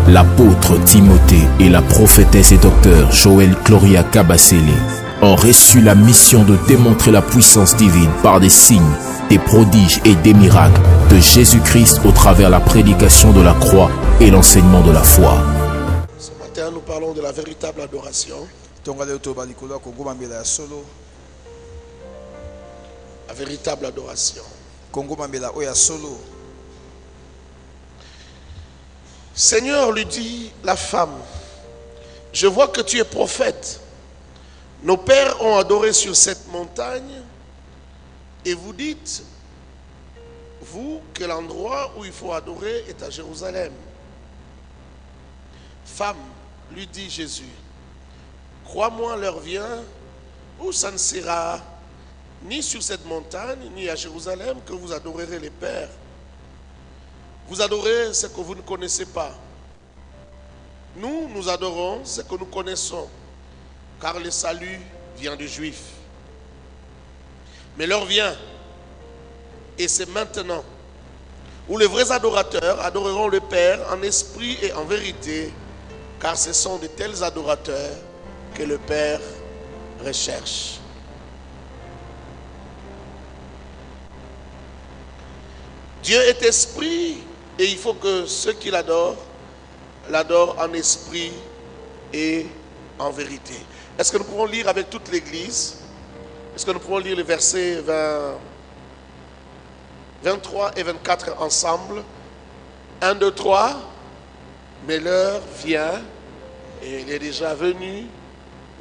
l'apôtre Timothée et la prophétesse et docteur Joël Gloria Kabasele ont reçu la mission de démontrer la puissance divine par des signes, des prodiges et des miracles de Jésus-Christ au travers la prédication de la croix et l'enseignement de la foi. Ce matin, nous parlons de la véritable adoration. La véritable adoration. Seigneur lui dit, la femme, je vois que tu es prophète. Nos pères ont adoré sur cette montagne et vous dites, vous, que l'endroit où il faut adorer est à Jérusalem. Femme, lui dit Jésus, crois-moi, l'heure vient où ça ne sera ni sur cette montagne, ni à Jérusalem que vous adorerez les pères. Vous adorez ce que vous ne connaissez pas. Nous adorons ce que nous connaissons, car le salut vient des Juifs. Mais l'heure vient, et c'est maintenant, où les vrais adorateurs adoreront le Père en esprit et en vérité, car ce sont de tels adorateurs que le Père recherche. Dieu est esprit et il faut que ceux qui l'adorent en esprit et en vérité. Est-ce que nous pouvons lire avec toute l'Église? Est-ce que nous pouvons lire les versets 23 et 24 ensemble? 1, 2, 3. Mais l'heure vient, et il est déjà venu,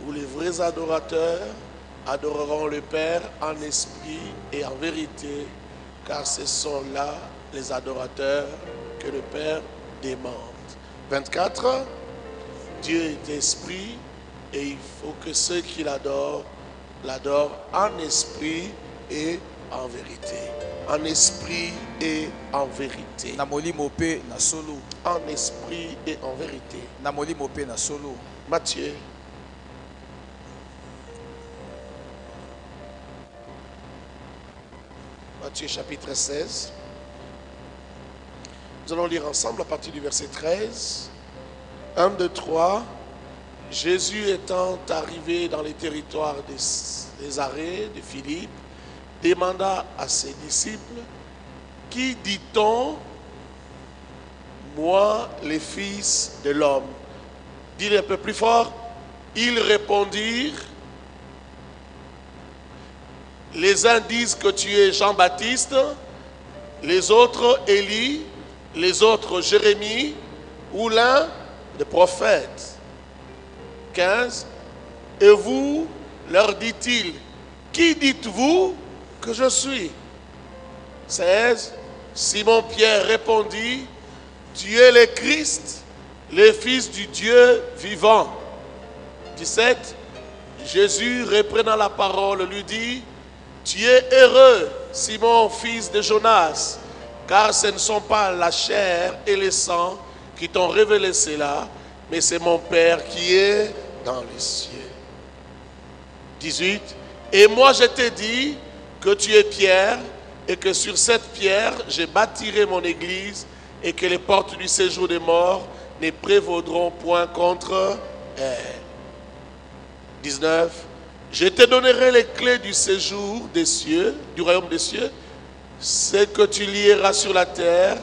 où les vrais adorateurs adoreront le Père en esprit et en vérité, car ce sont là les adorateurs que le Père demande. 24. Dieu est esprit et il faut que ceux qui l'adorent en esprit et en vérité. En esprit et en vérité. En esprit et en vérité. Matthieu. Matthieu chapitre 16. Nous allons lire ensemble à partir du verset 13. 1, 2, 3. Jésus étant arrivé dans les territoires des arrêts de Philippe, demanda à ses disciples, qui dit-on, moi, les fils de l'homme? Dis-le un peu plus fort. Ils répondirent, les uns disent que tu es Jean-Baptiste, les autres Élie, les autres Jérémie, ou l'un des prophètes. 15. Et vous, leur dit-il, qui dites-vous que je suis? 16. Simon-Pierre répondit, tu es le Christ, le Fils du Dieu vivant. 17. Jésus, reprenant la parole, lui dit, tu es heureux, Simon, fils de Jonas, car ce ne sont pas la chair et le sang qui t'ont révélé cela, mais c'est mon Père qui est dans les cieux. 18. Et moi je t'ai dit que tu es Pierre, et que sur cette pierre je bâtirai mon église, et que les portes du séjour des morts ne prévaudront point contre elle. 19. Je te donnerai les clés du séjour des cieux, du royaume des cieux. Ce que tu lieras sur la terre,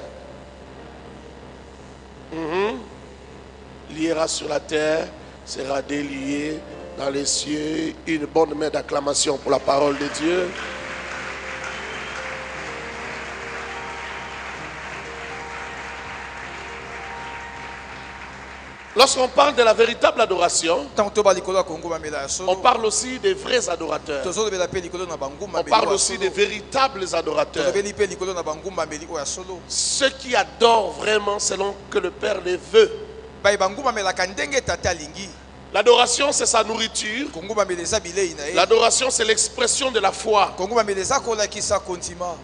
lieras sur la terre, sera délié dans les cieux. Une bonne main d'acclamation pour la parole de Dieu. Lorsqu'on parle de la véritable adoration, on parle aussi des vrais adorateurs. On parle aussi des véritables adorateurs. Ceux qui adorent vraiment selon que le Père les veut. L'adoration, c'est sa nourriture. L'adoration, c'est l'expression de la foi.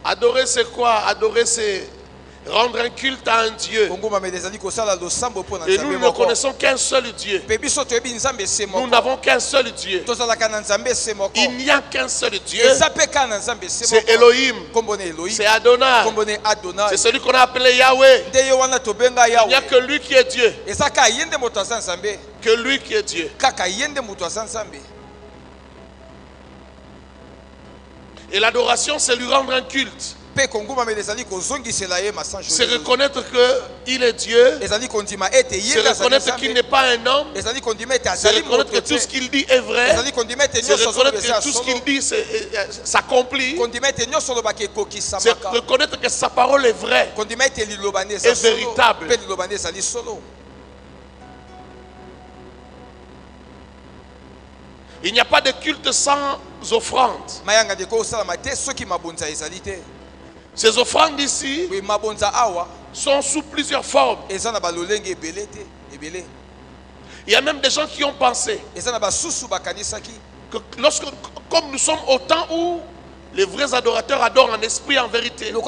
Adorer, c'est quoi? Adorer, c'est Rendre un culte à un Dieu. Et nous ne connaissons qu'un seul Dieu. Nous n'avons qu'un seul Dieu. Il n'y a qu'un seul Dieu. C'est Elohim. C'est Adonai. C'est celui qu'on a appelé Yahweh. Il n'y a que lui qui est Dieu. Que lui qui est Dieu. Et l'adoration, c'est lui rendre un culte. C'est reconnaître qu'il est Dieu. C'est reconnaître qu'il n'est pas un homme. C'est reconnaître que tout ce qu'il dit est vrai. C'est reconnaître que tout ce qu'il dit s'accomplit. C'est reconnaître que sa parole est vraie et véritable. Il n'y a pas de culte sans offrande. Ces offrandes ici sont sous plusieurs formes. Il y a même des gens qui ont pensé que comme nous sommes au temps où les vrais adorateurs adorent en esprit et en vérité, il ne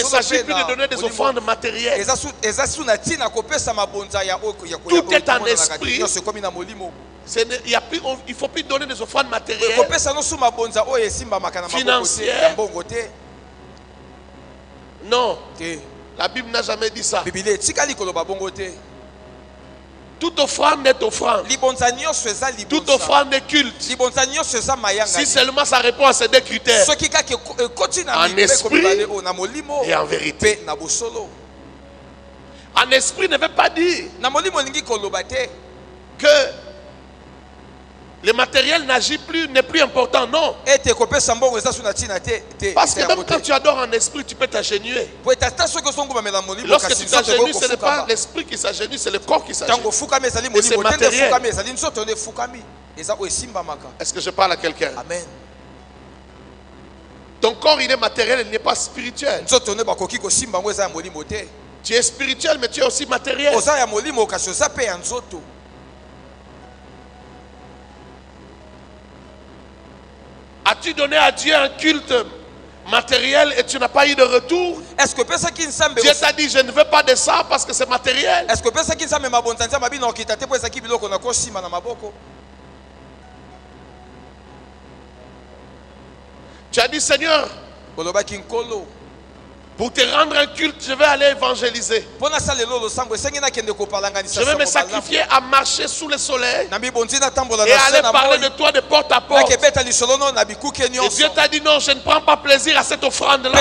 s'agit plus de donner des offrandes matérielles. Tout est en esprit. Il ne faut plus donner des offrandes matérielles, financières. Non, la Bible n'a jamais dit ça. Toute offrande est offrande. Toute offrande est culte. Si seulement ça répond à ces deux critères, en esprit et en vérité. En esprit ne veut pas dire que le matériel n'agit plus, n'est plus important, non. Parce que même quand tu adores en esprit, tu peux t'agenouiller. Lorsque tu t'agenouilles, ce n'est pas l'esprit qui s'agenouille, c'est le corps qui s'agenouille. Et c'est matériel. Est-ce que je parle à quelqu'un? Amen. Ton corps, il est matériel, il n'est pas spirituel. Tu es spirituel, mais tu es aussi matériel. As-tu donné à Dieu un culte matériel et tu n'as pas eu de retour? Dieu t'a dit, je ne veux pas de ça parce que c'est matériel. Tu as dit, Seigneur, pour te rendre un culte, je vais aller évangéliser. Je vais me sacrifier à marcher sous le soleil et aller parler de toi de porte à porte. Et Dieu t'a dit non, je ne prends pas plaisir à cette offrande-là.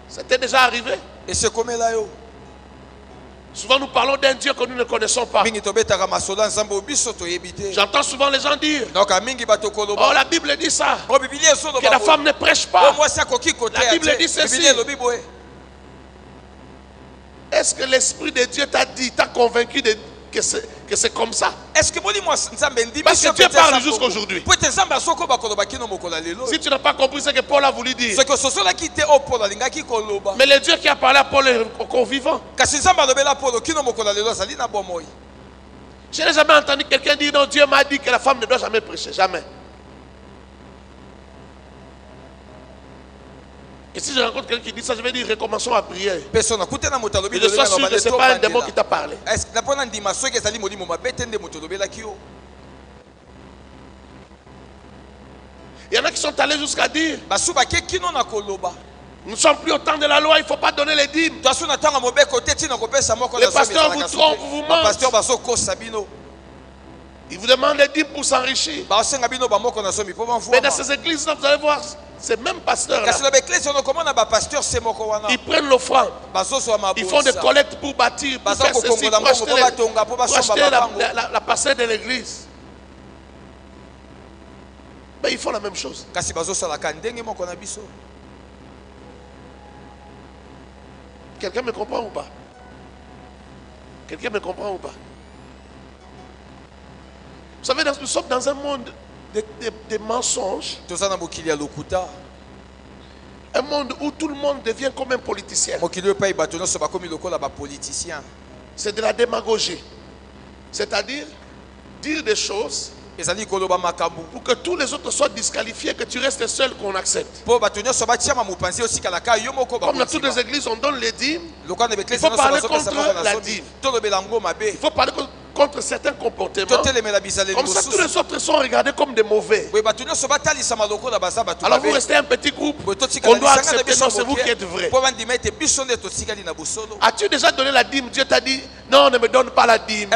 C'était déjà arrivé. Souvent nous parlons d'un Dieu que nous ne connaissons pas. J'entends souvent les gens dire, oh, la Bible dit ça, que la femme ne prêche pas. La Bible dit ceci. Est-ce que l'Esprit de Dieu t'a dit, t'a convaincu que c'est comme ça? Parce que Dieu parle jusqu'aujourd'hui. Si tu n'as pas compris ce que Paul a voulu dire, mais le Dieu qui a parlé à Paul est encore vivant. Je n'ai jamais entendu quelqu'un dire non, Dieu m'a dit que la femme ne doit jamais prêcher. Jamais. Et si je rencontre quelqu'un qui dit ça, je vais dire recommençons à prier. Et je sois sûr que ce n'est pas un démon qui t'a parlé. Il y en a qui sont allés jusqu'à dire nous ne sommes plus au temps de la loi, il ne faut pas donner les dîmes. Les pasteurs vous trompent, vous mentent. Ils vous demandent les dîmes pour s'enrichir. Mais dans ces églises, vous allez voir, ces mêmes pasteurs-là, ils prennent l'offrande. Ils font des collectes pour bâtir, pour faire ceci, pour acheter la parcelle de l'église. Mais ils font la même chose. Quelqu'un me comprend ou pas? Quelqu'un me comprend ou pas? Vous savez, nous sommes dans un monde de mensonges. Un monde où tout le monde devient comme un politicien. C'est de la démagogie. C'est-à-dire dire des choses Pour que tous les autres soient disqualifiés, que tu restes seul, qu'on accepte. Comme dans toutes les églises, on donne les dîmes. Il faut parler contre la dîme. Il faut parler contre certains comportements. Comme ça, tous les autres sont regardés comme des mauvais. Alors vous restez un petit groupe. On doit accepter, non, c'est vous qui êtes vrai. As-tu déjà donné la dîme? Dieu t'a dit, non, ne me donne pas la dîme. Tu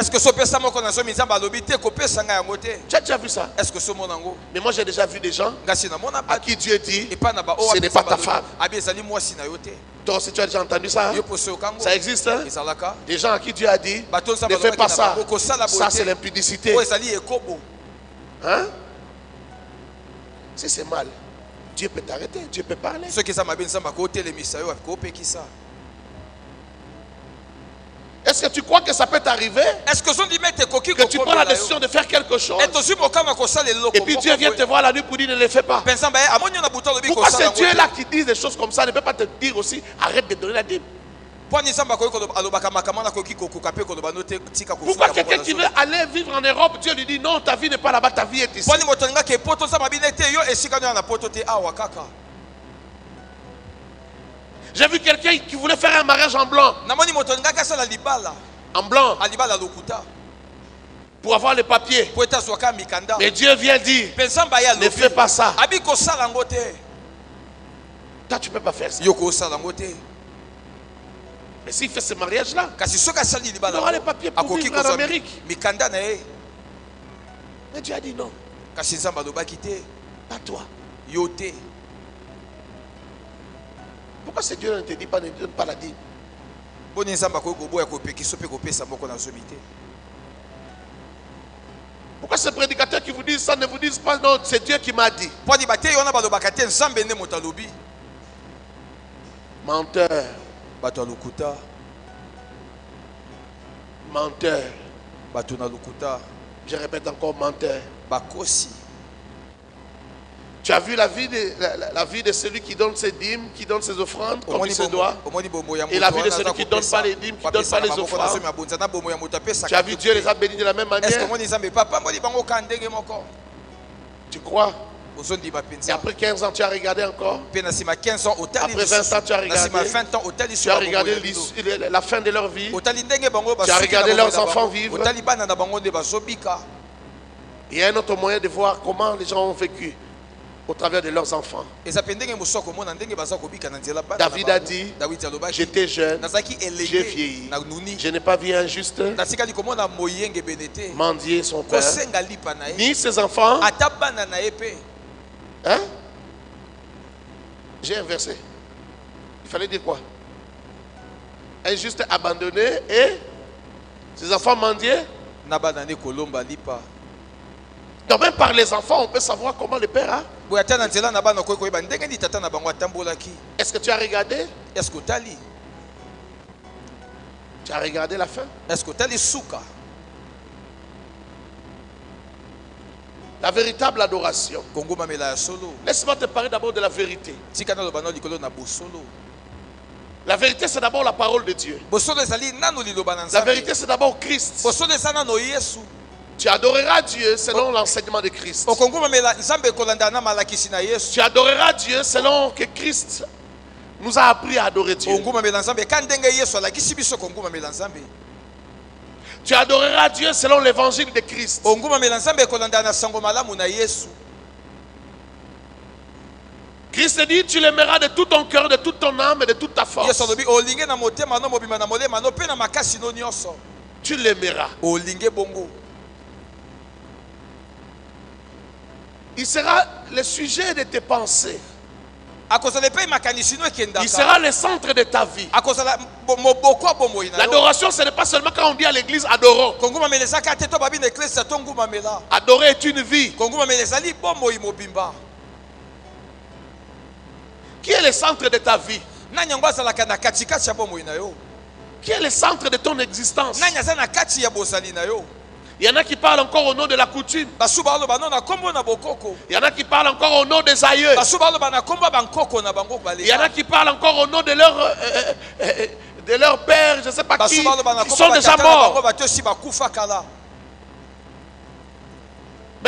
as déjà vu ça? Mais moi j'ai déjà vu des gens à qui Dieu dit, ce n'est pas ta femme. Toi aussi tu as déjà entendu ça? Ça existe, hein? Des gens à qui Dieu a dit, ne fais pas ça. Ça c'est l'impudicité. Hein? Si c'est mal, Dieu peut t'arrêter, Dieu peut parler. Est-ce que tu crois que ça peut t'arriver? Que tu prends la décision de faire quelque chose et puis Dieu vient te voir la nuit pour dire ne le fais pas. Pourquoi c'est Dieu là qui dit des choses comme ça? Ne peut pas te dire aussi arrête de donner la dîme? Pourquoi quelqu'un qui veut aller vivre en Europe, Dieu lui dit non, ta vie n'est pas là-bas, ta vie est ici? J'ai vu quelqu'un qui voulait faire un mariage en blanc. En blanc. Pour avoir les papiers. Mais Dieu vient dire ne fais pas ça. Toi tu ne peux pas faire ça. Mais s'il fait ce mariage-là, il aura les papiers pour vivre en Amérique. Mais Dieu a dit non. Pas toi. Pourquoi ce Dieu ne te dit pas, ne donne pas la dîme? Pourquoi ce prédicateur qui vous dit ça ne vous dit pas non, c'est Dieu qui m'a dit? Menteur. Menteur. Je répète encore menteur. Tu as vu la vie de celui qui donne ses dîmes, qui donne ses offrandes comme il se doit. Et la vie de celui qui ne donne pas les dîmes, qui ne donne pas les offrandes. Tu as vu Dieu les a bénis de la même manière. Tu crois? Et après 15 ans, tu as regardé encore. Après 20 ans, tu as regardé. Tu as regardé la fin de leur vie. Tu as regardé leurs enfants vivre. Il y a un autre moyen de voir comment les gens ont vécu au travers de leurs enfants. David a dit, j'étais jeune, j'ai vieilli, je n'ai pas vu un juste mendier son père, ni ses enfants. Hein? J'ai inversé. Il fallait dire quoi? Un juste abandonné et ses enfants mendiés. Donc même par les enfants, on peut savoir comment le père a. Est-ce que tu as regardé? Tu as regardé la fin? La véritable adoration. Laisse-moi te parler d'abord de la vérité. La vérité, c'est d'abord la parole de Dieu. La vérité, c'est d'abord Christ. Tu adoreras Dieu selon l'enseignement de Christ. Tu adoreras Dieu selon que Christ nous a appris à adorer Dieu. Tu adoreras Dieu selon l'évangile de Christ. Christ dit, tu l'aimeras de tout ton cœur, de toute ton âme et de toute ta force. Tu l'aimeras. Il sera le sujet de tes pensées. Il sera le centre de ta vie. L'adoration, ce n'est pas seulement quand on dit à l'église adorons. Adorer est une vie. Qui est le centre de ta vie? Qui est le centre de ton existence? Il y en a qui parlent encore au nom de la coutume. Il y en a qui parlent encore au nom des aïeux. Il y en a qui parlent encore au nom de leur père, je ne sais pas qui sont déjà morts.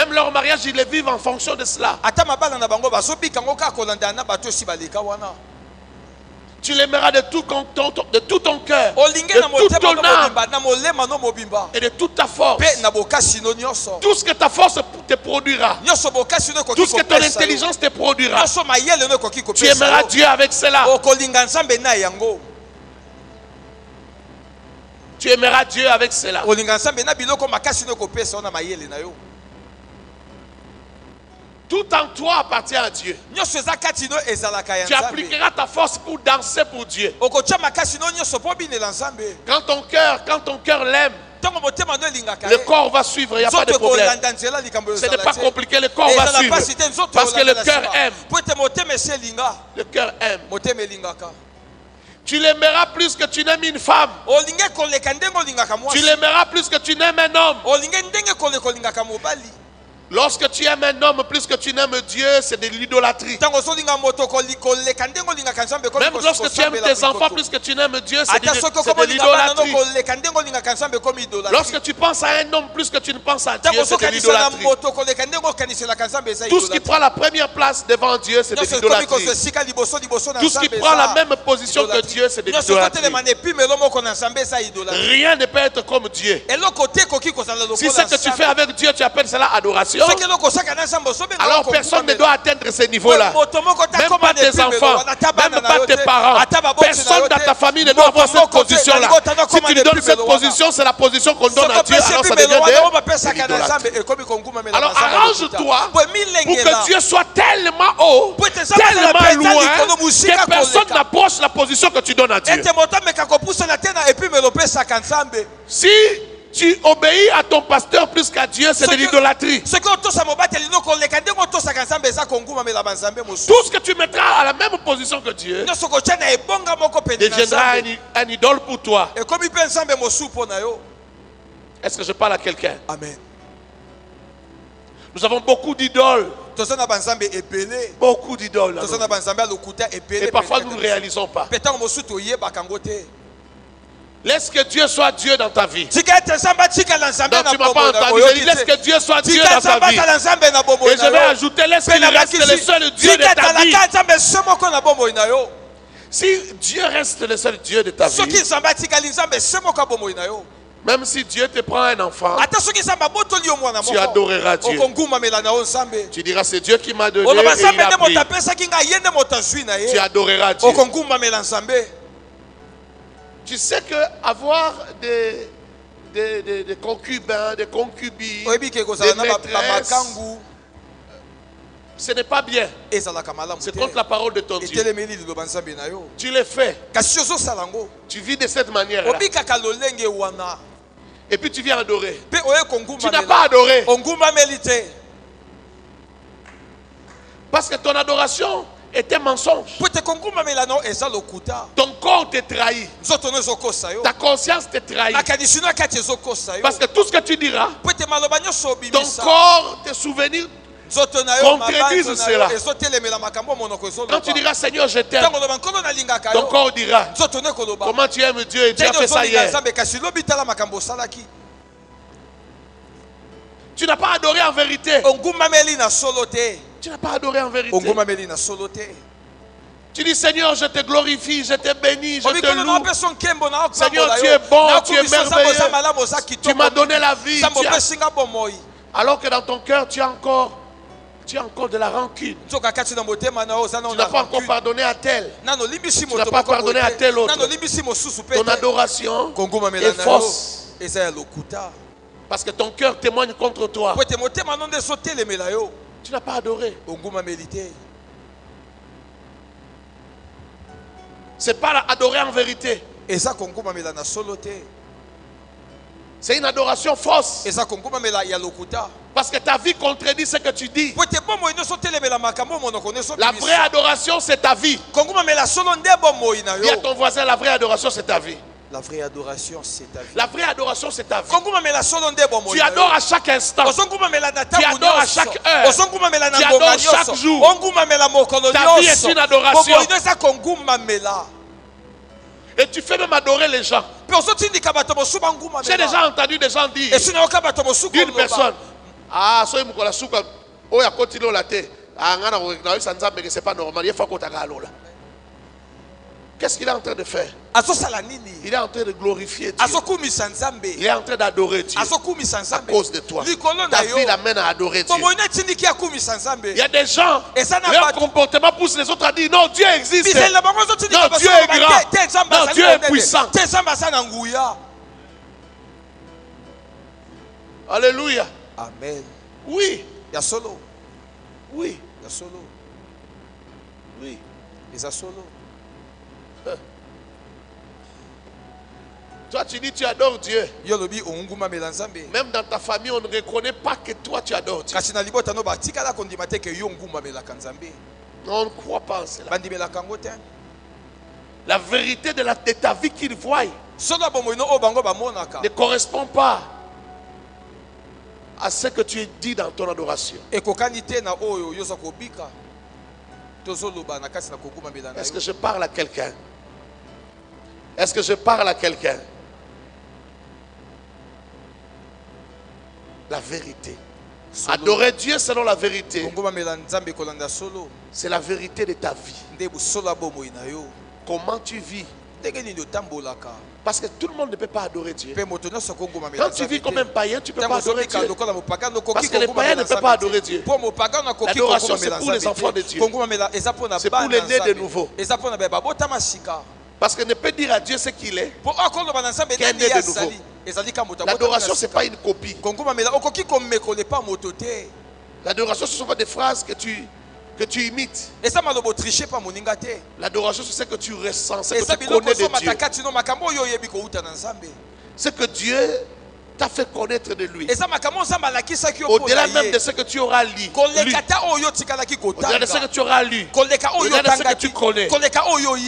Même leur mariage, ils le vivent en fonction de cela. Tu l'aimeras de tout ton cœur, de toute ton âme et de toute ta force. Tout ce que ta force te produira, tout ce que ton intelligence te produira, tu aimeras Dieu avec cela. Tu aimeras Dieu avec cela. Tout en toi appartient à Dieu. Tu appliqueras ta force pour danser pour Dieu. Quand ton cœur l'aime, le corps va suivre, il n'y a pas de problème. Ce n'est pas compliqué, le corps va suivre. Parce que le cœur aime. Le cœur aime. Tu l'aimeras plus que tu n'aimes une femme. Tu l'aimeras plus que tu n'aimes un homme. Lorsque tu aimes un homme plus que tu n'aimes Dieu, c'est de l'idolâtrie. Même lorsque tu aimes tes enfants plus que tu n'aimes Dieu, c'est de l'idolâtrie. Lorsque tu penses à un homme plus que tu ne penses à Dieu, c'est de l'idolâtrie. Tout ce qui prend la première place devant Dieu, c'est de l'idolâtrie. Tout ce qui prend la même position que Dieu, c'est de l'idolâtrie. Rien ne peut être comme Dieu. Si ce que tu fais avec Dieu, tu appelles cela adoration, alors personne ne doit atteindre ce niveau-là. Même pas tes enfants, même pas tes parents. Personne dans ta famille ne doit avoir cette position-là. Si tu lui donnes cette position, c'est la position qu'on donne à Dieu. Alors ça devient de l'idolâtrie. Alors arrange-toi pour que Dieu soit tellement haut, tellement loin, que personne n'approche la position que tu donnes à Dieu. Si tu obéis à ton pasteur plus qu'à Dieu, c'est de l'idolâtrie. Tout ce que tu mettras à la même position que Dieu deviendra un idole pour toi. Est-ce que je parle à quelqu'un? Amen. Nous avons beaucoup d'idoles. Beaucoup d'idoles. Et parfois nous ne réalisons pas. Laisse que Dieu soit Dieu dans ta vie. Donc tu ne m'as pas entendu. Je dis laisse que Dieu soit Dieu dans ta vie. Et je vais ajouter laisse qu'il reste le seul Dieu de ta vie. Si Dieu reste le seul Dieu de ta vie, même si Dieu te prend un enfant, tu adoreras Dieu. Tu diras c'est Dieu qui m'a donné et il a pris. Tu adoreras Dieu. Tu sais que avoir des concubins, des concubines, des maîtresses, ce n'est pas bien. C'est contre la parole de ton Dieu. Tu le fais. Tu vis de cette manière-là. Et puis tu viens adorer. Tu n'as pas adoré. Parce que ton adoration est un mensonge. Ton corps te trahit. Ta conscience te trahit. Parce que tout ce que tu diras, ton corps, tes souvenirs contredisent cela. Quand tu diras Seigneur je t'aime, ton corps dira comment tu aimes Dieu et tu as fait ça hier. Tu n'as pas adoré en vérité. Tu n'as pas adoré en vérité. Tu dis Seigneur je te glorifie, je te bénis, je te loue. Seigneur tu es bon, tu es merveilleux. Tu m'as donné la vie. Alors que dans ton cœur tu as encore de la rancune. Tu n'as pas encore pardonné à tel. Tu n'as pas pardonné à tel autre. Ton adoration est fausse. Parce que ton cœur témoigne contre toi. Tu n'as pas adoré. C'est pas adorer en vérité. C'est une adoration fausse. Parce que ta vie contredit ce que tu dis. La vraie adoration, c'est ta vie. Dis à ton voisin, la vraie adoration, c'est ta vie. La vraie adoration, c'est ta vie. La vraie adoration, c'est ta vie. Tu adores à chaque instant. Tu adores à chaque heure. Tu adores chaque jour. Ta vie est une adoration. Et tu fais même adorer les gens. J'ai déjà entendu des gens dire d'une personne, Ah, so mukola suka oya kotilo la te. Ah ngana ko na ça nzambe que c'est pas normal, il faut ko taka lola. Qu'est-ce qu'il est en train de faire? Il est en train de glorifier Dieu. Il est en train d'adorer Dieu. À cause de toi. Ta vie l'amène à adorer Dieu. Il y a des gens, leur comportement pousse les autres à dire non, Dieu existe. Non, Dieu est grand. Non, Dieu est puissant. Alléluia. Amen. Oui. Il y a solo. Oui. Il y a solo. Oui. Il y a solo. Toi tu dis tu adores Dieu. Même dans ta famille on ne reconnaît pas que toi tu adores Dieu. On ne croit pas en cela. La vérité de ta vie qu'ils voient ne correspond pas à ce que tu dis dans ton adoration. Est-ce que je parle à quelqu'un? Est-ce que je parle à quelqu'un? La vérité. Adorer Dieu selon la vérité. C'est la vérité de ta vie. Comment tu vis? Parce que tout le monde ne peut pas adorer Dieu. Quand tu vis comme un païen, tu ne peux pas adorer Dieu. Parce que les païens ne peuvent pas adorer Dieu. L'adoration, c'est pour les enfants de Dieu. C'est pour les nés de nouveau. Parce que ne peut dire à Dieu ce qu'il est qu'un né de nouveau. L'adoration, ce n'est pas une copie. L'adoration, ce ne sont pas des phrases que tu imites. L'adoration, c'est ce que tu ressens, ce que tu connais de Dieu. Ce que Dieu t'a fait connaître de lui. Au-delà même de ce que tu auras lu. Au-delà de ce que tu auras lu. Au-delà de ce que tu connais.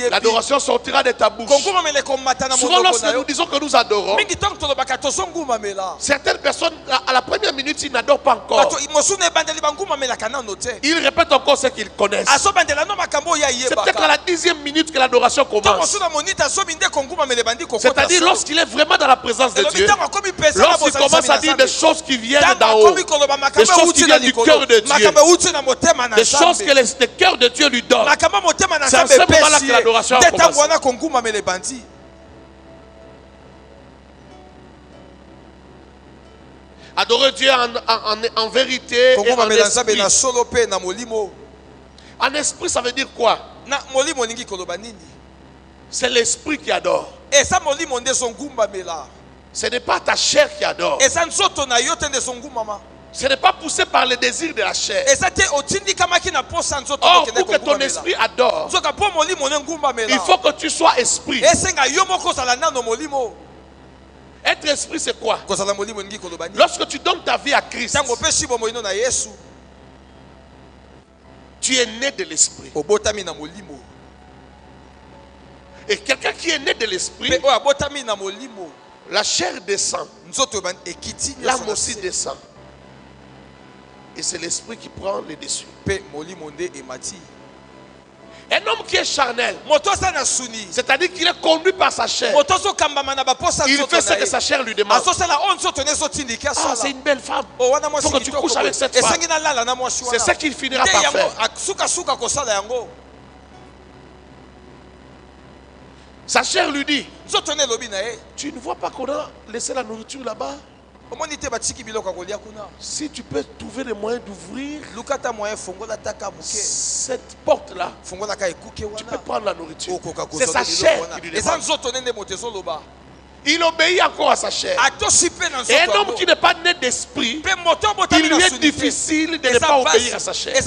L'adoration sortira de ta bouche. Souvent lorsque nous disons que nous adorons, certaines personnes à la première minute ils n'adorent pas encore. Ils répètent encore ce qu'ils connaissent. C'est peut-être à la 10e minute que l'adoration commence. C'est-à-dire lorsqu'il est vraiment dans la présence de Dieu. Lorsqu'il commence à dire des choses qui viennent d'en haut, des choses qui viennent du cœur de Dieu, des choses que le cœur de Dieu lui donne, c'est à ce moment-là que l'adoration commence. Adorer Dieu en vérité et en esprit. En esprit, ça veut dire quoi? C'est l'esprit qui adore. Ce n'est pas ta chair qui adore. Ce n'est pas poussé par le désir de la chair. Or, pour que ton esprit adore, il faut que tu sois esprit. Être esprit, c'est quoi? Lorsque tu donnes ta vie à Christ, tu es né de l'esprit. Et quelqu'un qui est né de l'esprit, la chair descend, l'âme aussi descend. Et c'est l'esprit qui prend le dessus. Un homme qui est charnel, c'est-à-dire qu'il est conduit par sa chair, il fait ce que sa chair lui demande. Ah, c'est une belle femme. Il faut que tu couches avec cette femme. C'est ce qu'il finira par faire. Sa chair lui dit, tu ne vois pas qu'on a laissé la nourriture là-bas? Si tu peux trouver les moyens d'ouvrir cette porte-là, tu peux prendre la nourriture. C'est sa chair qui lui demande. Il obéit encore à sa chair. Et un homme qui n'est pas né d'esprit, il lui est difficile de ne pas obéir à sa chair. Il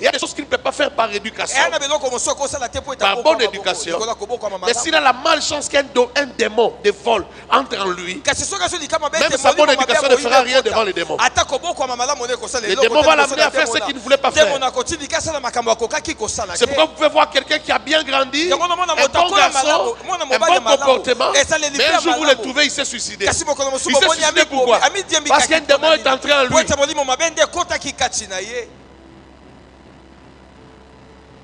y a des choses qu'il ne peut pas faire par éducation, par bonne éducation. Mais s'il a la malchance qu'un démon de vol entre en lui, même sa bonne éducation ne fera rien devant les démons. Le démon va l'amener à faire ce qu'il ne voulait pas faire. C'est pourquoi vous pouvez voir quelqu'un qui a bien grandi, un bon garçon, un bon comportement, mais un jour vous le trouvez, il s'est suicidé. Il s'est suicidé pourquoi? Parce qu'un démon est entré en lui.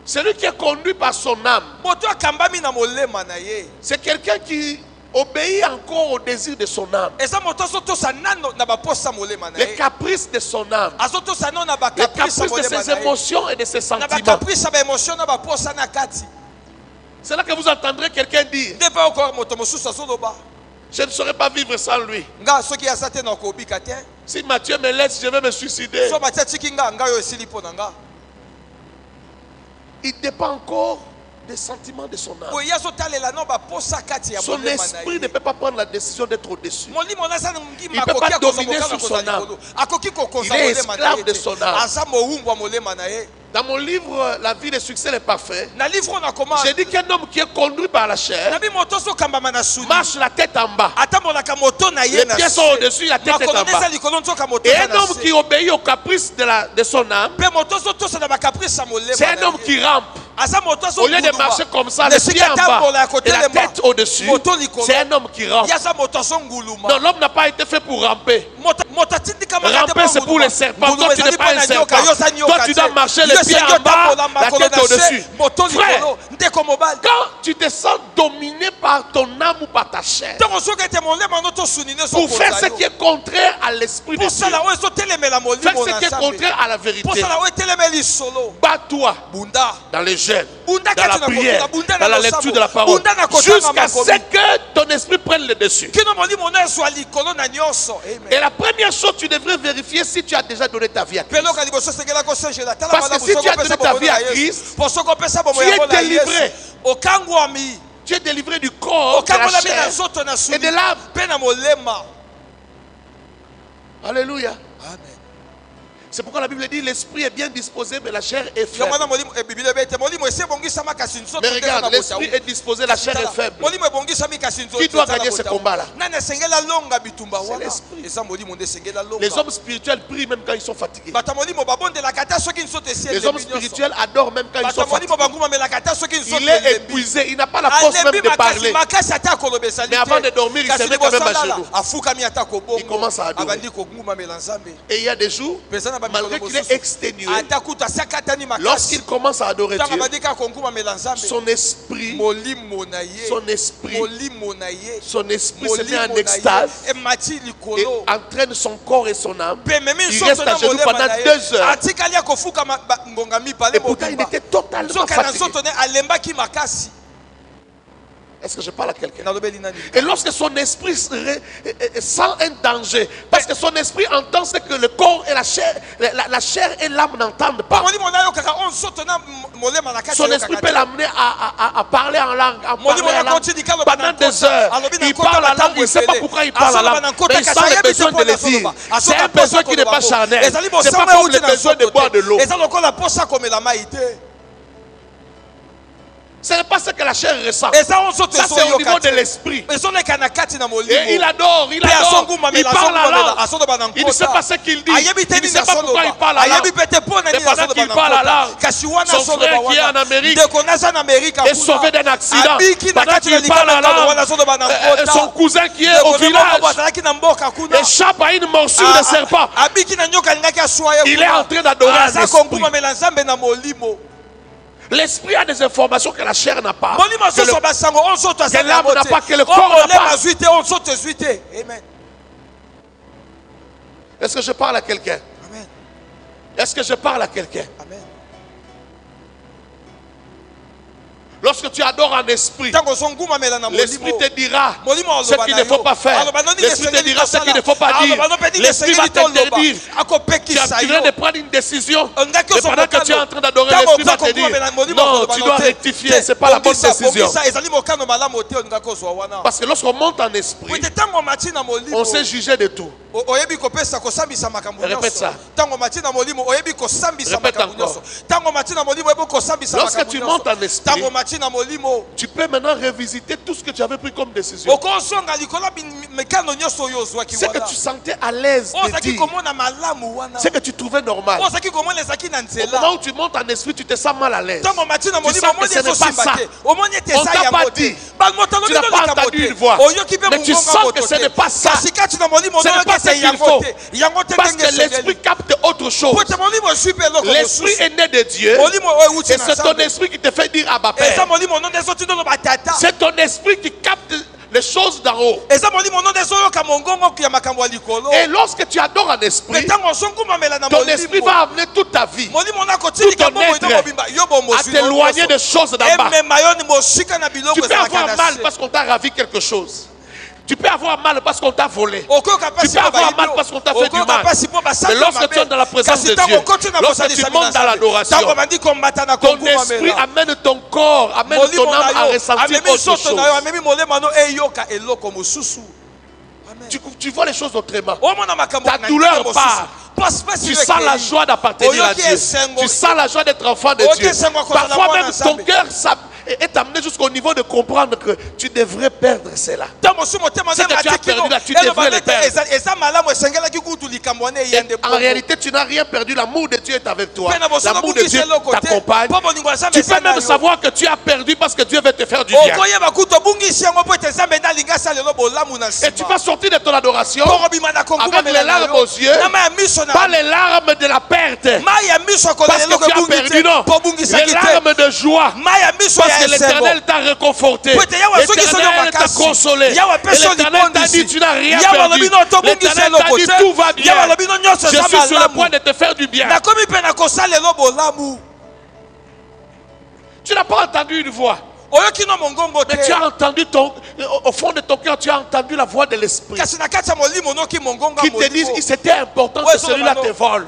Celui qui est conduit par son âme, c'est quelqu'un qui obéit encore au désir de son âme. Les caprices de son âme. Les caprices de ses émotions et de ses sentiments. C'est là que vous entendrez quelqu'un dire: je ne saurais pas vivre sans lui. Si Matthieu me laisse, je vais me suicider. Il dépend encore des sentiments de son âme. Son esprit ne peut pas prendre la décision d'être au-dessus. Il ne peut pas dominer sur son âme. Il est esclave de son âme. Dans mon livre La vie, le succès, le parfait, j'ai dit qu'un homme qui est conduit par la chair marche la tête en bas. Les pieds sont au-dessus, la tête est en bas. Et un homme qui obéit aux caprices de son âme, c'est un homme qui rampe. Au lieu de marcher comme ça, les pieds en bas et la tête au-dessus, c'est un homme qui rampe. Non, l'homme n'a pas été fait pour ramper. Ramper, c'est pour les serpents. Toi, tu n'es pas un serpent. Toi, tu dois marcher les pieds en bas, la tête au-dessus. Frère, quand tu te sens dominé par ton âme ou par ta chair, pour faire ce qui est contraire à l'esprit de Dieu, faire ce qui est contraire à la vérité, bats-toi dans les jeûnes, dans la prière, dans la lecture de la parole, jusqu'à ce que ton esprit prenne le dessus. Et la première chose, tu devrais vérifier si tu as déjà donné ta vie à Christ. Parce que si tu as donné ta vie à Christ, tu es délivré. Tu es délivré du corps, de la chair et de l'âme. Alléluia. Amen. C'est pourquoi la Bible dit l'esprit est bien disposé mais la chair est faible. Mais regarde, l'esprit est disposé, la chair est faible. Qui doit gagner ce combat-là? C'est l'esprit. Les hommes spirituels prient même quand ils sont fatigués. Les hommes spirituels adorent même quand ils sont fatigués. Il est épuisé, il n'a pas la force même de parler. Mais avant de dormir, il se met quand même à genoux. Il commence à adorer. Et il y a des jours, malgré qu'il est exténué, lorsqu'il commence à adorer Dieu, son esprit se met en extase et entraîne son corps et son âme. Il reste à genoux pendant 2 heures. Et pourtant il était totalement fatigué. Est-ce que je parle à quelqu'un? Et lorsque son esprit sent un danger, parce que son esprit entend ce que le corps et la chair et l'âme n'entendent pas, son esprit peut l'amener à parler en langue, pendant 2 heures. Il parle la langue, il ne sait pas pourquoi il parle la langue, mais il sent le besoin de le dire. C'est un besoin qui n'est pas charnel. C'est pas comme le besoin de boire de l'eau. Ce n'est pas ce que la chair ressent. Ça c'est au niveau de l'esprit. Et il adore, il parle la langue. Il ne sait pas ce qu'il dit. Il ne sait pas pourquoi il parle la langue. Mais pendant qu'il parle la langue, son frère qui est en Amérique est sauvé d'un accident. Pendant qu'il parle la langue, son cousin qui est au village échappe à une morsure de serpent. Il est en train d'adorer un esprit. L'esprit a des informations que la chair n'a pas, que l'âme n'a pas, que le corps n'a pas. Est-ce que je parle à quelqu'un? Est-ce que je parle à quelqu'un? Lorsque tu adores en esprit, l'esprit te dira ce qu'il ne faut pas faire. L'esprit te dira ce qu'il ne faut pas dire. L'esprit va t'interdire. Tu viens de prendre une décision. Et pendant que tu es en train d'adorer, l'esprit va te dire non, tu dois rectifier. Ce n'est pas la bonne décision. Parce que lorsqu'on monte en esprit, on sait juger de tout. Répète ça. Répète encore. Lorsque tu montes en esprit, tu peux maintenant revisiter tout ce que tu avais pris comme décision. Ce que tu sentais à l'aise de dire, ce que tu trouvais normal. Au moment où tu montes en esprit, tu te sens mal à l'aise. Tu sens que ce n'est pas ça. On ne t'a pas dit. Tu n'as pas entendu une voix. Mais tu sens que ce n'est pas ça. Ce n'est pas ce qu'il faut. Parce que l'esprit capte autre chose. L'esprit est né de Dieu. Et c'est ton esprit qui te fait dire Abba Père. C'est ton esprit qui capte des choses d'en haut. Et lorsque tu adores en esprit, ton esprit va amener toute ta vie, tout ton être à t'éloigner des choses d'en bas. Tu peux avoir mal parce qu'on t'a ravi quelque chose. Tu peux avoir mal parce qu'on t'a volé. Tu peux avoir mal parce qu'on t'a fait du mal. Mais lorsque tu es dans la présence de Dieu, lorsque tu montes dans l'adoration, ton esprit amène ton corps, amène ton âme à ressentir autre chose. Tu vois les choses autrement. Ta douleur part. Tu sens la joie d'appartenir à Dieu. Tu sens la joie d'être enfant de Dieu. Parfois même ton cœur est amené jusqu'au niveau de comprendre que tu devrais perdre cela. Ce que tu as perdu là, tu devrais le perdre. En réalité, tu n'as rien perdu. L'amour de Dieu est avec toi. L'amour de Dieu t'accompagne. Tu peux même savoir que tu as perdu parce que Dieu veut te faire du bien. Et tu vas sortir de ton adoration avec les larmes aux yeux. Pas les larmes de la perte parce que tu as perdu, non. Les larmes de joie parce que l'Éternel t'a réconforté. L'Éternel t'a consolé. L'Éternel t'a dit tu n'as rien perdu. L'Éternel t'a dit tout va bien. Je suis sur le point de te faire du bien. Tu n'as pas entendu une voix. Mais tu as entendu au fond de ton cœur, tu as entendu la voix de l'esprit qui te dit que c'était important que celui-là te vole.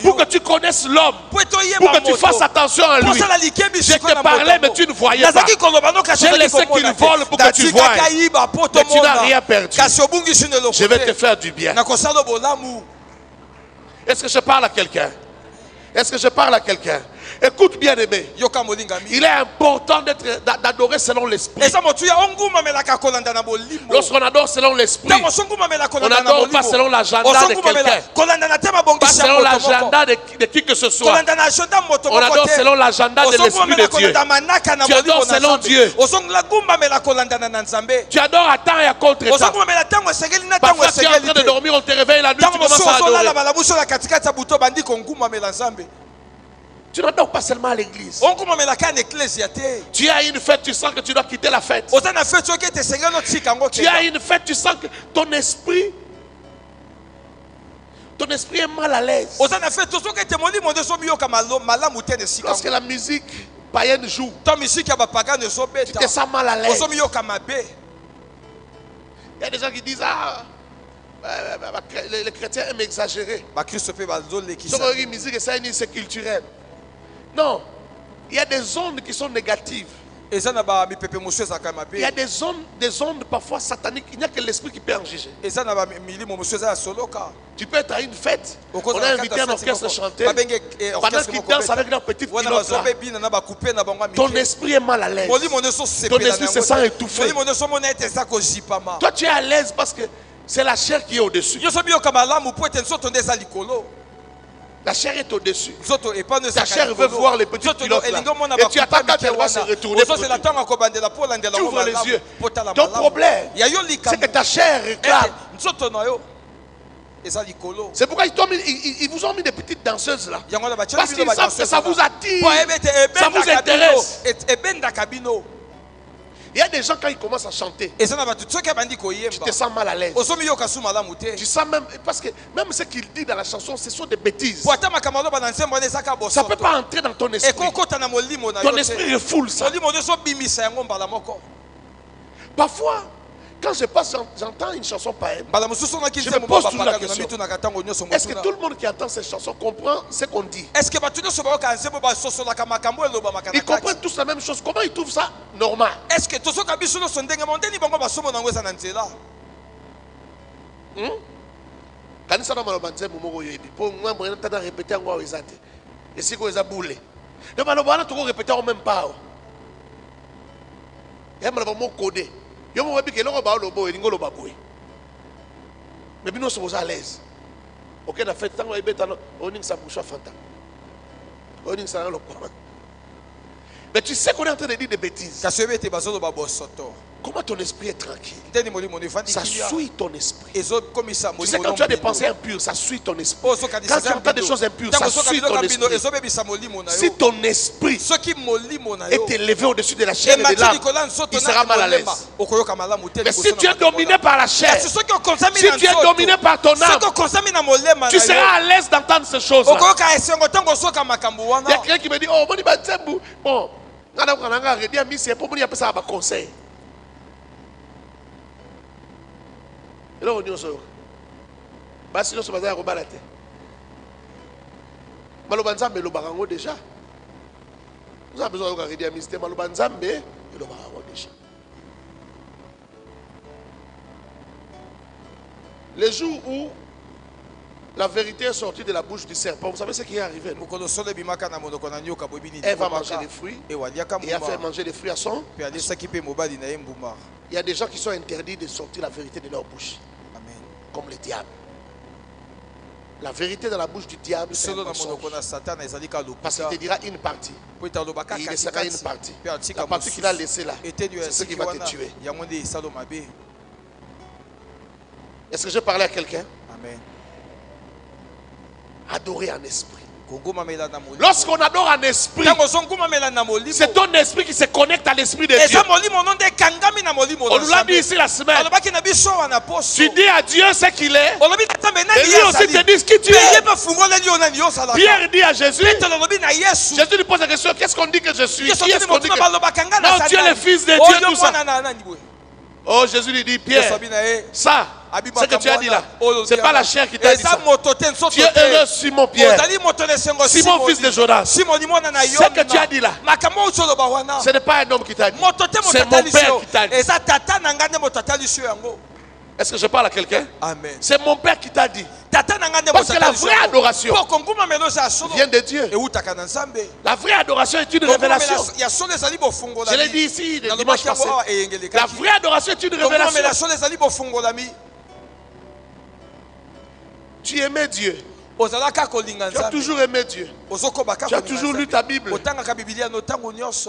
Pour que tu connaisses l'homme, pour que tu fasses attention à lui. Je te parlais, mais tu ne voyais pas. J'ai laissé qu'il vole pour que tu voies. Mais tu n'as rien perdu. Je vais te faire du bien. Est-ce que je parle à quelqu'un? Est-ce que je parle à quelqu'un? Écoute bien aimé, il est important d'adorer selon l'esprit. Lorsqu'on adore selon l'esprit, on n'adore pas selon l'agenda de quelqu'un, pas selon l'agenda de qui que ce soit. On adore selon l'agenda de l'esprit de Dieu. Tu adores selon Dieu. Tu adores à temps et à contre-temps. Parfois tu es en train de dormir, on te réveille la nuit, tu commences à adorer. Tu n'adores pas seulement à l'église. Tu as une fête, tu sens que tu dois quitter la fête. Tu as une fête, tu sens que ton esprit est mal à l'aise. Lorsque la musique païenne joue, tu te sens mal à l'aise. Il y a des gens qui disent les chrétiens aiment exagérer. C'est culturel. Non, il y a des zones qui sont négatives. Il y a des zones parfois sataniques. Il n'y a que l'esprit qui peut en juger. Tu peux être à une fête, on a invité un orchestre à chanter, pendant qu'ils dansent avec leur petite pilote là, ton esprit est mal à l'aise. Ton esprit se sent étouffé. Toi tu es à l'aise parce que c'est la chair qui est au-dessus. La chair est au-dessus. Ta chair veut voir les petits pilotes là. Et tu attends quand elle va se retourner. Tu ouvres les yeux. Ton problème, c'est que ta chair réclame. C'est pourquoi ils vous ont mis des petites danseuses là. Parce qu'ils savent que ça vous attire. Ça vous intéresse. Il y a des gens quand ils commencent à chanter, tu te sens mal à l'aise. Tu sens même, parce que même ce qu'il dit dans la chanson, ce sont des bêtises. Ça ne peut pas entrer dans ton esprit. Ton esprit refoule ça. Parfois, quand je passe, j'entends une chanson païenne. Je me pose toujours la question. Est-ce que tout le monde qui entend cette chanson comprend ce qu'on dit? Ils comprennent tous la même chose. Comment ils trouvent ça normal? Mais nous sommes à l'aise. Ok, on a fait tant de mais tu sais qu'on est en train de dire des bêtises. Comment ton esprit est tranquille? Ça suit ton esprit. Tu sais, quand tu as des pensées impures, ça suit ton esprit. Quand tu entends des choses impures, ça suit ton esprit. Si ton esprit est élevé au-dessus de la chair et de l'âme, il sera mal à l'aise. Mais si tu es dominé par la chair, si tu es dominé par ton âme, tu seras à l'aise d'entendre ces choses. Il y a quelqu'un qui me dit, oh, bon, conseil. Et là, on dit, sinon, ce matin, on va la tête. Malobanzambe, le barango déjà. Nous avons besoin de regarder un mystère. Malobanzambe, le barango déjà. Le jour où la vérité est sortie de la bouche du serpent, vous savez ce qui est arrivé? Elle va manger les fruits et a fait manger les fruits à son. Il y a des gens qui sont interdits de sortir la vérité de leur bouche. Amen. Comme le diable. La vérité dans la bouche du diable, c'est un mensonge. Parce qu'il te dira une partie. Et il laissera une partie. La partie qu'il a laissée là, c'est ce qui va te tuer. Est-ce que je parlais à quelqu'un? Amen. Adorer en esprit. Lorsqu'on adore en esprit, c'est ton esprit qui se connecte à l'esprit de Dieu. On nous l'a dit ici la semaine. Tu dis à Dieu ce qu'il est, et lui aussi te dit ce que tu es. Pierre dit à Jésus, Jésus lui pose la question, qu'est-ce qu'on dit que je suis? Qui est-ce qu'on dit que... Non, tu es le fils de Dieu, tout ça. Oh, Jésus lui dit, Pierre, ça, ce que tu as dit là, ce n'est pas la chair qui t'a dit ça. Tu es heureux, Simon Pierre, Simon fils de Jonas. Ce que tu as dit là, ce n'est pas un homme qui t'a dit, c'est mon père qui t'a dit. Est-ce que je parle à quelqu'un? Amen. C'est mon père qui t'a dit. Parce que la vraie adoration vient de Dieu. La vraie adoration est une révélation. Je l'ai dit ici le dimanche passé. La vraie adoration est une révélation. Tu aimais Dieu. Tu as toujours aimé Dieu. Tu as toujours lu ta Bible.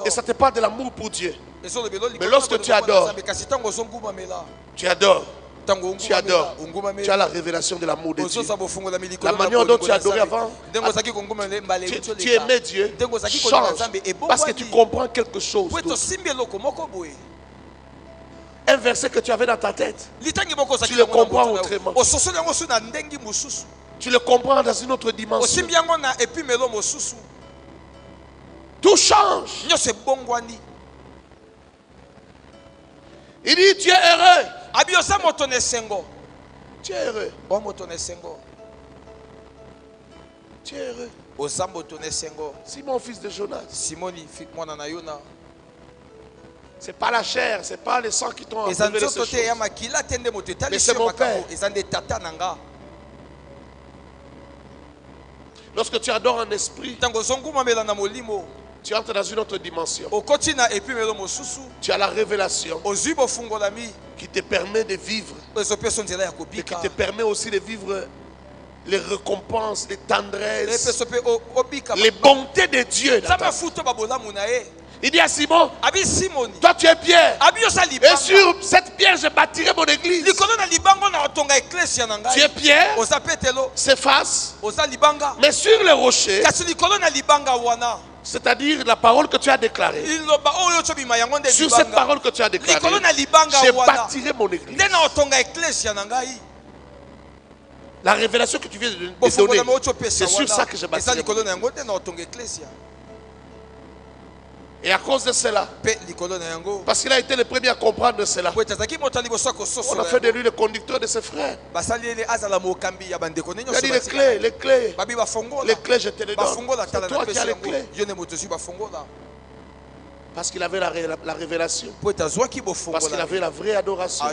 Et ça te parle de l'amour pour Dieu. Mais lorsque tu adores, tu adores. Tu adores. Tu as la révélation de l'amour de Dieu. La manière dont tu adorais avant, tu aimais Dieu, change. Parce que tu comprends quelque chose. Un verset que tu avais dans ta tête, tu le comprends autrement. Tu le comprends dans une autre dimension. Tout change. Il dit, tu es heureux. Tu es heureux. Tu es heureux. Simon, fils de Jonas. C'est pas la chair, c'est pas le sang qui t'ont révélé ces choses. Mais c'est mon père. Lorsque tu adores en esprit, tu entres dans une autre dimension. Tu as la révélation qui te permet de vivre et qui te permet aussi de vivre les récompenses, les tendresses, les bontés de Dieu. Il dit à Simon, toi tu es pierre, et sur cette pierre je bâtirai mon église. Tu es pierre, c'est face, mais sur les rochers, c'est-à-dire la parole que tu as déclarée, sur cette parole que tu as déclarée, je bâtirai mon église. La révélation que tu viens de donner, c'est sur ça que je bâtirai mon église. Et à cause de cela, parce qu'il a été le premier à comprendre cela, on a fait de lui le conducteur de ses frères. Il a dit les clés, les clés, je te les donne. C'est toi qui as les clés. Parce qu'il avait la révélation. Parce qu'il avait la vraie adoration.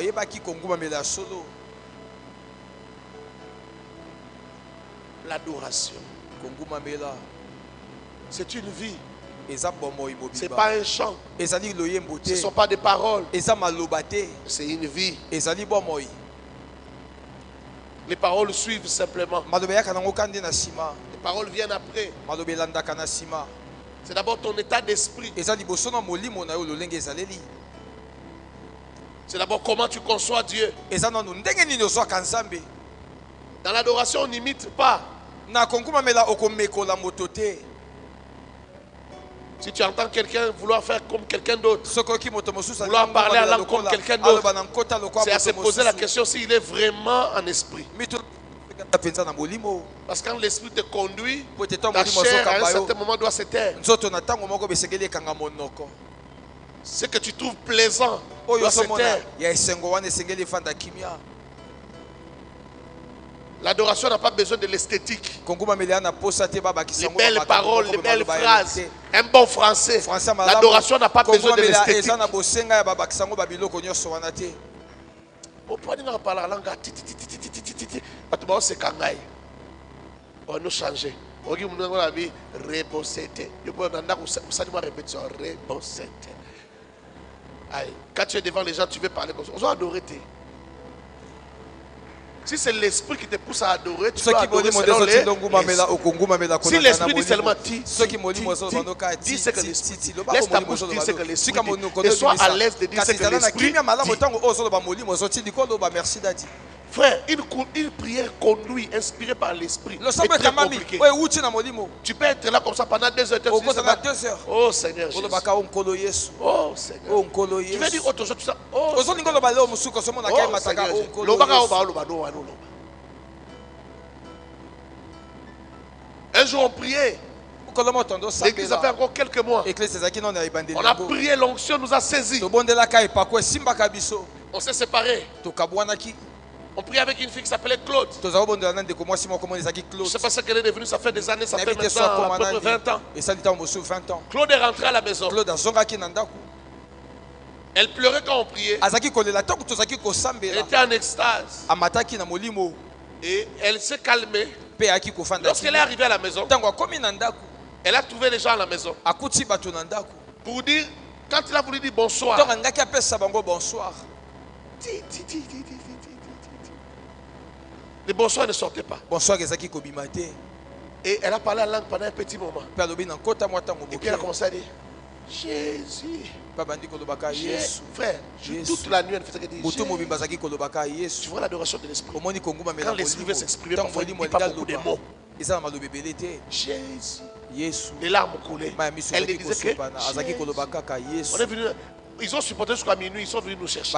L'adoration, c'est une vie. Ce n'est pas un chant. Ce ne sont pas des paroles. C'est une vie. Les paroles suivent simplement. Les paroles viennent après. C'est d'abord ton état d'esprit. C'est d'abord comment tu conçois Dieu. Dans l'adoration, on n'imite pas. Si tu entends quelqu'un vouloir faire comme quelqu'un d'autre, vouloir parler à langue comme quelqu'un d'autre, c'est à se poser la question s'il est vraiment en esprit. Parce que quand l'esprit te conduit, ta chair à un certain moment doit se taire. Ce que tu trouves plaisant doit se taire. L'adoration n'a pas besoin de l'esthétique. Les belles paroles, les belles phrases, un bon français. L'adoration n'a pas besoin de l'esthétique. On nous changer. Quand tu es devant les gens, tu veux parler comme ça. On doit adorer. Si c'est l'esprit qui te pousse à adorer, tu dois adorer selon les... Si l'esprit dit seulement dis ce que l'esprit dit. Laisse ta bouche dire ce que l'esprit dit. Et sois à l'aise de dire ce que l'esprit dit. Frère, une prière conduite, inspirée par l'esprit, est très compliquée. Tu peux être là comme ça pendant 2 heures. Oh Seigneur Jésus. Oh Seigneur. Tu veux dire autre chose, tout ça. Oh Seigneur Jésus. Un jour on priait. L'église a fait encore quelques mois. On a prié, l'onction nous a saisis. On s'est séparés. On prie avec une fille qui s'appelait Claude. Je ne sais pas ce qu'elle est devenue, ça fait des années, ça fait maintenant à peu près 20 ans. Claude est rentré à la maison. Elle pleurait quand on priait. Elle était en extase. Et elle s'est calmée. Lorsqu'elle est arrivée à la maison, elle a trouvé les gens à la maison. Pour dire, quand il a voulu dire bonsoir, le bonsoir ne sortait pas. Et elle a parlé la langue pendant un petit moment. Et puis elle a commencé à dire Jésus. Frère, toute la nuit elle faisait que dire Jésus. Tu vois l'adoration de l'esprit. Quand l'esprit veut s'exprimer, parfois il ne dit pas beaucoup de mots. Jésus. Les larmes coulaient. Elle disait que on est venu. Ils ont supporté jusqu'à minuit, ils sont venus nous chercher.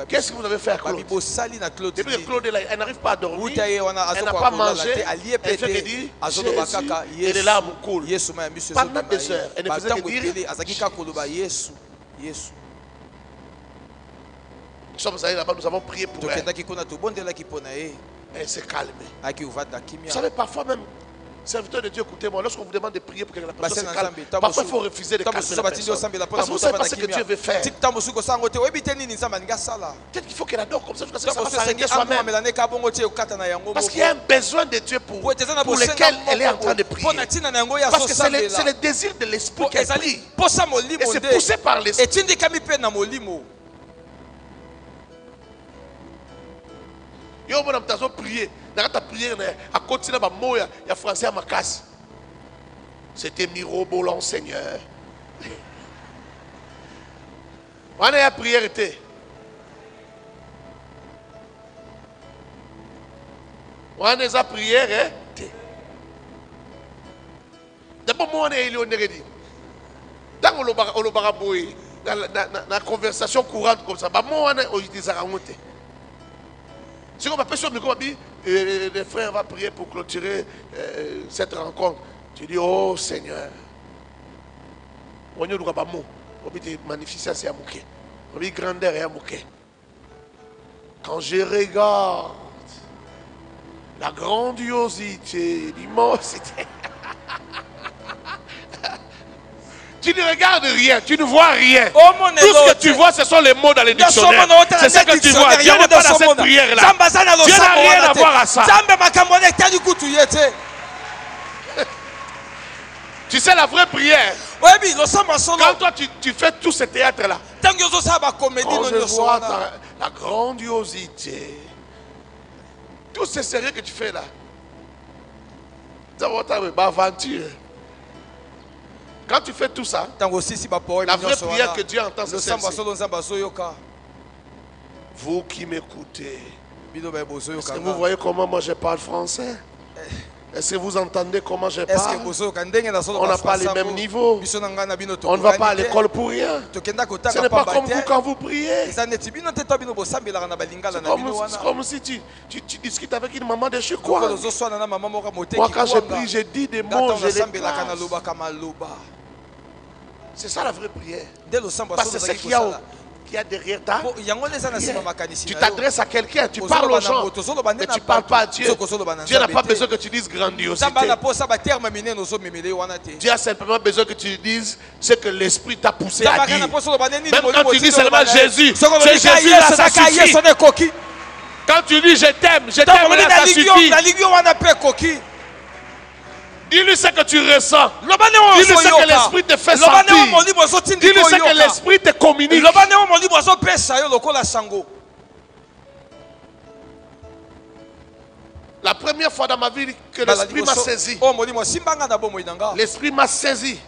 Qu'est-ce que vous avez fait à Claude? Depuis que Claude est là, elle n'arrive pas à dormir, elle n'a pas mangé, elle fait que dire Jésus, et les larmes coulent. Pendant des heures, elle ne faisait que dire Jésus. Nous sommes allés là-bas, nous avons prié pour elle. Elle s'est calmée. Vous savez, parfois même, serviteur de Dieu, écoutez-moi, lorsqu'on vous demande de prier pour que la personne se calme, parfois il faut refuser de calmer la personne. Parce que vous ne savez pas ce que Dieu veut faire. Peut-être qu'il faut qu'elle adore comme ça, jusqu'à ce que ça va s'arrêter soi-même. Parce qu'il y a un besoin de Dieu pour lequel elle est en train de prier. Parce que c'est le désir de l'esprit qu'elle prie. Et c'est poussé par l'esprit. Yo mon ami tazo prier, dans ta prière à continuer à mots ya français à ma casse. C'était mirobolant Seigneur. On a la prière était. On a la prière était. D'abord moi on est élu on est dit. Dans le baraboui, dans la conversation courante comme ça, bah moi on est au Zarangote. Si on m'appelle sur le micro, les frères vont prier pour clôturer cette rencontre. Tu dis, oh Seigneur. On y pas mot. On dit magnificence et amouké. On dit grandeur et amouké. Quand je regarde la grandiosité, l'immensité. Tu ne regardes rien, tu ne vois rien. Tout ce que tu vois, ce sont les mots dans les dictionnaires. C'est ce que tu vois. Dieu n'est pas dans cette prière-là. Dieu n'a rien à voir à ça. Tu sais la vraie prière. Quand toi tu fais tout ce théâtre-là. Quand je vois la grandiosité, tout ce sérieux que tu fais là. Ça va être une aventure. Quand tu fais tout ça, la vraie prière que Dieu entend, c'est celle-ci. Vous qui m'écoutez, est-ce que vous voyez comment moi je parle français? Est-ce que vous entendez comment je parle? On n'a pas les mêmes niveaux. On ne va pas à l'école pour rien. Ce n'est pas comme vous quand vous priez. C'est comme si tu discutes avec une maman de chez quoi. Moi quand je prie, je dis des mots, je les classe. C'est ça la vraie prière. Parce que c'est ce qu'il y a derrière ta prière. Tu t'adresses à quelqu'un, tu parles aux gens, mais tu ne parles pas à Dieu. Dieu n'a pas besoin que tu dises grandiosité. Dieu a simplement besoin que tu dises ce que l'Esprit t'a poussé à dire. Même quand tu dis seulement Jésus, c'est Jésus là, ça suffit. Quand tu dis je t'aime là, ça suffit. Dis-lui ce que tu ressens. Dis-lui ce que l'Esprit te fait sentir. Dis-lui ce que l'Esprit te communique. La première fois dans ma vie que l'Esprit m'a saisi. L'Esprit m'a saisi.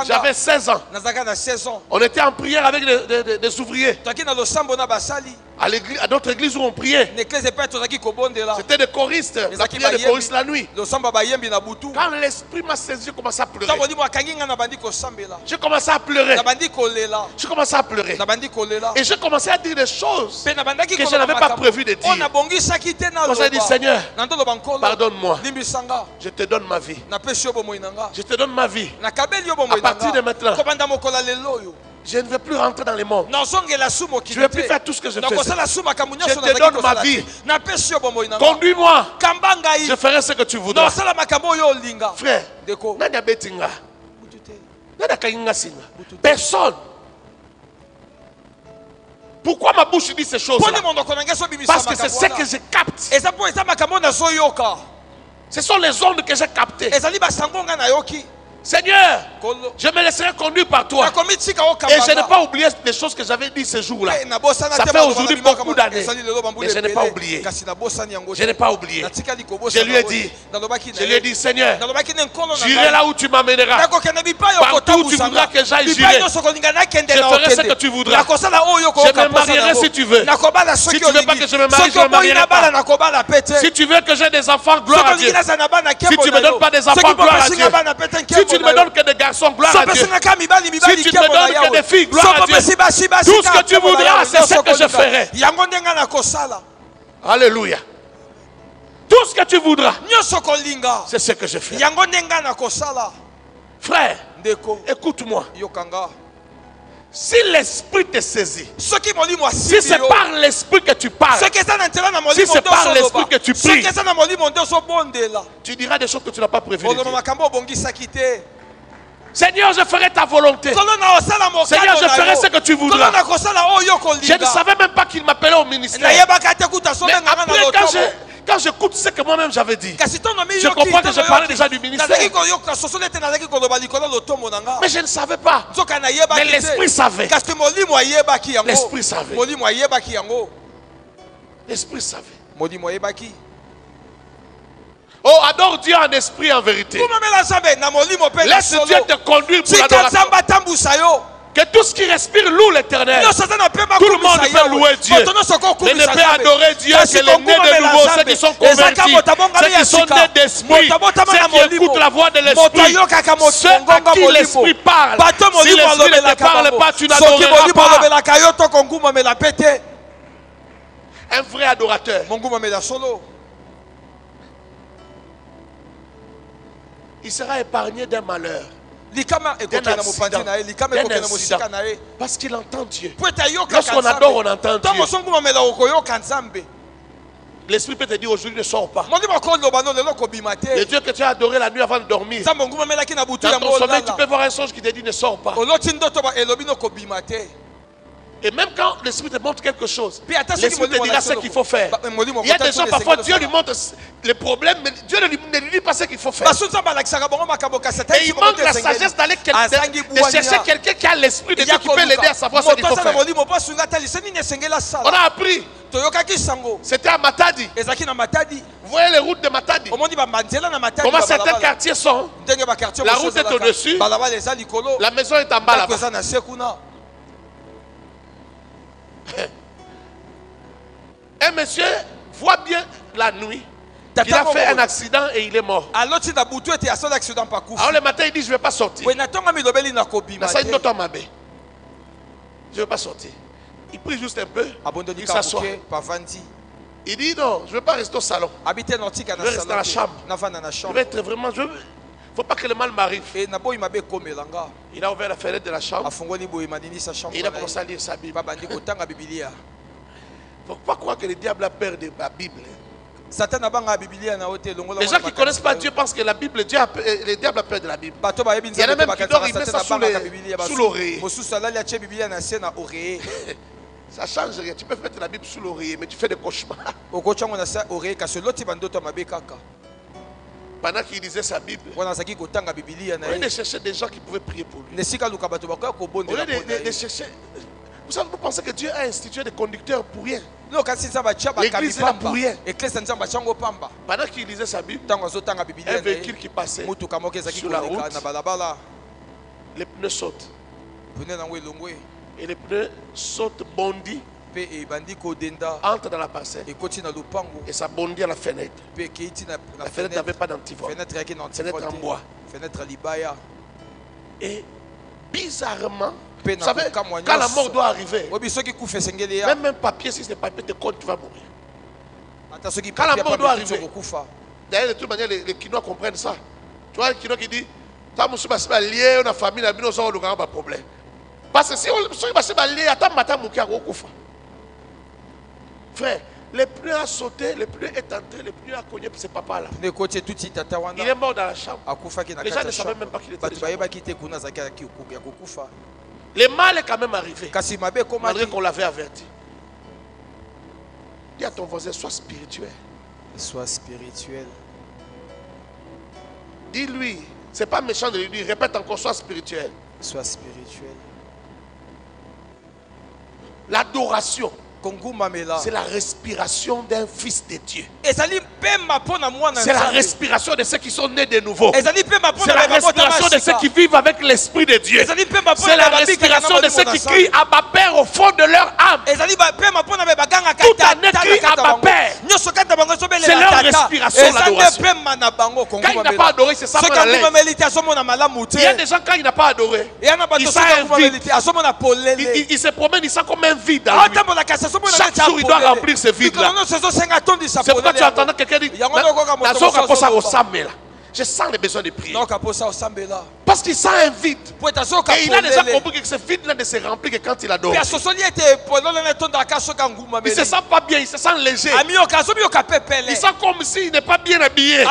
J'avais 16 ans. On était en prière avec des ouvriers. À notre église où on priait. C'était des choristes. La prière des choristes la nuit. Quand l'Esprit m'a saisi, j'ai commencé à pleurer. J'ai commencé à pleurer. J'ai commencé à pleurer. Et j'ai commencé à dire des choses que je n'avais pas prévu de dire. J'ai dit, Seigneur, pardonne-moi. Je te donne ma vie. Je te donne ma vie. À partir de maintenant, je ne vais plus rentrer dans les mondes. Je ne vais plus faire tout ce que je fais. Je te donne ma vie. Conduis-moi. Je ferai ce que tu voudras. Frère, personne. Pourquoi ma bouche dit ces choses-là? Parce que c'est ce que je capte. Ce sont les ondes que j'ai captées. Seigneur, je me laisserai conduire par toi. Et je n'ai pas oublié les choses que j'avais dit ce jour-là. Ça fait aujourd'hui beaucoup d'années. Mais je n'ai pas oublié. Je n'ai pas oublié. Je lui ai dit, Seigneur, j'irai là où tu m'amèneras. Partout où tu voudras que j'aille, j'irai. Je ferai ce que tu voudras. Je me marierai si tu veux. Si tu ne veux pas que je me marie, je ne me marierai pas. Si tu veux que j'ai des enfants, gloire à Dieu. Si tu ne me donnes pas des enfants, gloire à Dieu. Si tu ne me donnes que des garçons, gloire à Dieu. Si tu ne me donnes que des filles, gloire à Dieu. Tout ce que tu voudras, c'est ce que je ferai. Alléluia. Tout ce que tu voudras, c'est ce que je ferai. Frère, écoute-moi. Si l'Esprit te saisit, si c'est par l'Esprit que tu parles, si c'est par l'Esprit que tu pries, tu diras des choses que tu n'as pas prévues de dire. Seigneur, je ferai ta volonté. Seigneur, je ferai ce que tu voudras. Je ne savais même pas qu'il m'appelait au ministère. Mais après, quand j'écoute ce que moi-même j'avais dit, je comprends que je parlais déjà du ministère. Mais je ne savais pas. Mais l'Esprit savait. L'Esprit savait. L'Esprit savait. Oh, adore Dieu en esprit et en vérité. Laisse Dieu te conduire pour l'adoration. Que tout ce qui respire loue l'Éternel. Tout le monde peut louer Dieu. Mais ne peut adorer Dieu que les nés de nouveau, ceux qui sont convertis, ceux qui sont nés d'esprit, ceux qui écoutent la voix de l'esprit, ceux à qui l'esprit parle. Si l'esprit ne te parle pas, tu n'adoreras pas. Un vrai adorateur, il sera épargné d'un malheur, d'un accident, parce qu'il entend Dieu. Lorsqu'on adore, on entend Dieu. L'Esprit peut te dire aujourd'hui ne sors pas. Le Dieu que tu as adoré la nuit avant de dormir, dans ton sommeil tu peux voir un songe qui te dit ne sors pas. Et même quand l'Esprit te montre quelque chose, l'Esprit te dira ce qu'il faut faire. Il y a des gens, parfois Dieu lui montre les problèmes, mais Dieu ne lui dit pas ce qu'il faut faire. Et il manque la sagesse d'aller de chercher quelqu'un qui a l'Esprit de Dieu qui peut l'aider à savoir ce qu'il faut faire. On a appris. C'était à Matadi. Vous voyez les routes de Matadi. Comment certains quartiers sont. La route est au-dessus. La maison est en bas là-bas. Un monsieur voit bien la nuit. Il a fait un accident et il est mort. Alors le matin il dit je ne vais pas sortir. Je ne vais pas sortir. Il prie juste un peu. Il s'assoit. Il dit non, je ne veux pas rester au salon. Je vais rester dans la chambre. Je vais être vraiment. Il ne faut pas que le mal m'arrive. Il a ouvert la fenêtre de la chambre. Et il a commencé à lire sa Bible. Il ne faut pas croire que le diable a peur de la Bible. Les gens qui ne connaissent pas Dieu pensent que la Bible, le diable a peur de la Bible. Il y en a même qui dorment, ils mettent ça sous l'oreiller. Ça change rien. Tu peux mettre la Bible sous l'oreiller, mais tu fais des cauchemars. Pendant qu'il lisait sa Bible, au lieu de chercher des gens qui pouvaient prier pour lui, au lieu de chercher. Vous pensez que Dieu a institué des conducteurs pour rien? L'église est là pour rien. Pendant qu'il lisait sa Bible, un véhicule qui passait sur la route, les pneus sautent. Et les pneus sautent, bondit, entre dans la parcelle et ça bondit à la fenêtre. La fenêtre n'avait pas d'antivol. Fenêtre en bois. Et bizarrement, vous savez, quand la mort doit arriver, même un papier, si ce papier te compte, tu vas mourir. Quand la mort doit arriver, d'ailleurs, de toute manière, les Kinois comprennent ça. Tu vois, le Kinois qui dit, on a lié, on a famille, on a un problème. Parce que si on va lié, attends, frère, le pneu a sauté, le pneu est entré, le pneu a cogné, c'est papa là. Il est mort dans la chambre. Les gens ne savaient même pas qu'il était mort. Le mal est quand même arrivé, malgré qu'on l'avait averti. Dis à ton voisin, sois spirituel. Sois spirituel. Dis-lui, c'est pas méchant de lui dire, répète encore, sois spirituel. Sois spirituel. L'adoration, c'est la respiration d'un fils de Dieu. C'est la respiration de ceux qui sont nés de nouveau. C'est la respiration de ceux qui vivent avec l'Esprit de Dieu. C'est la respiration de ceux qui crient Abba Père au fond de leur âme. Tout un cri Abba Père. C'est leur respiration, l'adoration. Quand il n'a pas adoré, c'est ça qu'on a l'air. Il y a des gens, quand il n'a pas adoré, il sent un vide. Il se promène, il sent comme un vide dans lui. Chaque jour, il doit remplir ce vide-là. C'est pourquoi tu entends quelqu'un dire je sens le besoin de prier. Parce qu'il sent un vide. Et il a déjà compris que ce vide-là ne se remplit que quand il adore. Il ne se sent pas bien, il se sent léger. Il sent comme s'il n'est pas bien habillé.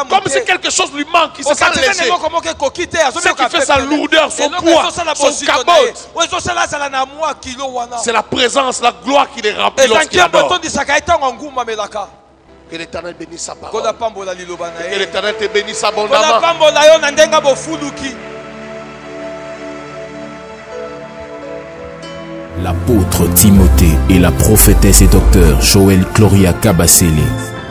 Comme si quelque chose lui manque, il se sent léger. Ce qui fait sa lourdeur, son poids, son cabote. C'est la présence, la gloire qui les remplit lorsqu'il adore. Que l'Éternel bénisse sa parole. Que l'Éternel te bénisse abondamment. L'apôtre Timothée et la prophétesse et docteur Joël Gloria Kabasele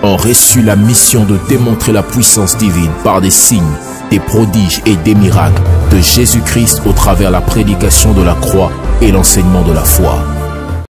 ont reçu la mission de démontrer la puissance divine par des signes, des prodiges et des miracles de Jésus-Christ au travers la prédication de la croix et l'enseignement de la foi.